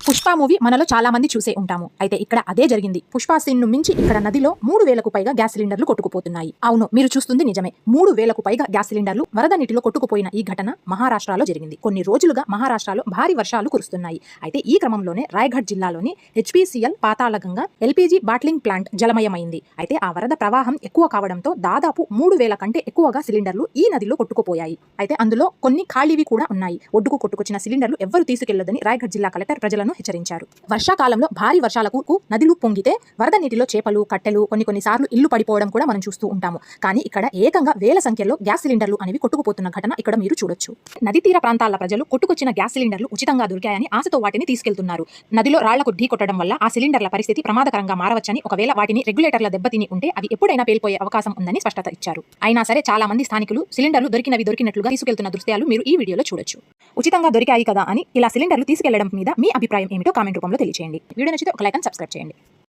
Pushpa movie మనలో చాలా మంది చూసే ఉంటాము. అయితే ఇక్కడ అదే జరిగింది. పుష్ప సీన్ ను మించి ఇక్కడ నదిలో 3000కు పైగా గ్యాస్ సిలిండర్లు కొట్టుకుపోతున్నాయి. అవును, మీరు చూస్తుంది నిజమే. 3000కు పైగా గ్యాస్ సిలిండర్లు వరద నీటిలో కొట్టుకుపోయిన ఈ ఘటన మహారాష్ట్రలో జరిగింది. కొన్ని రోజులుగా మహారాష్ట్రలో భారీ వర్షాలు కురుస్తున్నాయి. అయితే ఈ క్రమంలోనే రాయగఢ్ జిల్లాలోని HPCL Patalaganga LPG bottling plant జలమయమైంది. అయితే ఆ వరద ప్రవాహం ఎక్కువ కావడంతో దాదాపు 3000 కంటే ఎక్కువగా సిలిండర్లు ఈ నదిలో కొట్టుకుపోయాయి. అయితే అందులో కొన్ని ఖాళీవి కూడా ఉన్నాయి. ఒడ్డుకు కొట్టుకొచ్చిన సిలిండర్లు ఎవ్వరూ తీసుకెళ్లొద్దని రాయగఢ్ జిల్లా కలెక్టర్ ప్రజలను హెచ్చరించారు. వర్షాకాలంలో భారీ వర్షాలకు నదులు పొంగితే వరద నీటిలో చేపలు, కట్టెలు, కొన్ని సార్లు ఇల్లు పడిపోవడం కూడా మనం చూస్తూ ఉంటాము. కానీ ఇక్కడ ఏకంగా వేల సంఖ్యలో గ్యాస్ సిలిండర్లు అనేవి కొట్టుకుపోతున్న ఘటన ఇక్కడ మీరు చూడొచ్చు. నది తీర ప్రాంతాల ప్రజలు కొట్టుకొచ్చిన గ్యాస్ సిలిండర్లు ఉచితంగా దొరికాయని ఆశతో వాటిని తీసుకెళ్తున్నారు. నదిలో రాళ్లకు ఢీ కొట్టడం వల్ల ఆ సిలిండర్ల పరిస్థితి ప్రమాదకరంగా మారవచ్చని, ఒకవేళ వాటిని రెగ్యులేటర్ల దెబ్బతిని ఉంటే అవి ఎప్పుడైనా పేలిపోయే అవకాశం ఉందని స్పష్టత ఇచ్చారు. అయినా సరే చాలా మంది స్థానికులు సిలిండర్లు దొరికినట్లుగా తీసుకెళ్తున్న దృశ్యాలు మీరు ఈ వీడియోలో చూడొచ్చు. ఉచితంగా దొరికాయి కదా అని ఇలా సిలిండర్లు తీసుకెళ్లడం మీద మీ అభిప్రాయం ఏమిటో కామెంట్ రూపంలో తెలియజేయండి. వీడియో నచ్చితే ఒక లైక్ అండ్ సబ్స్క్రైబ్ చేయండి.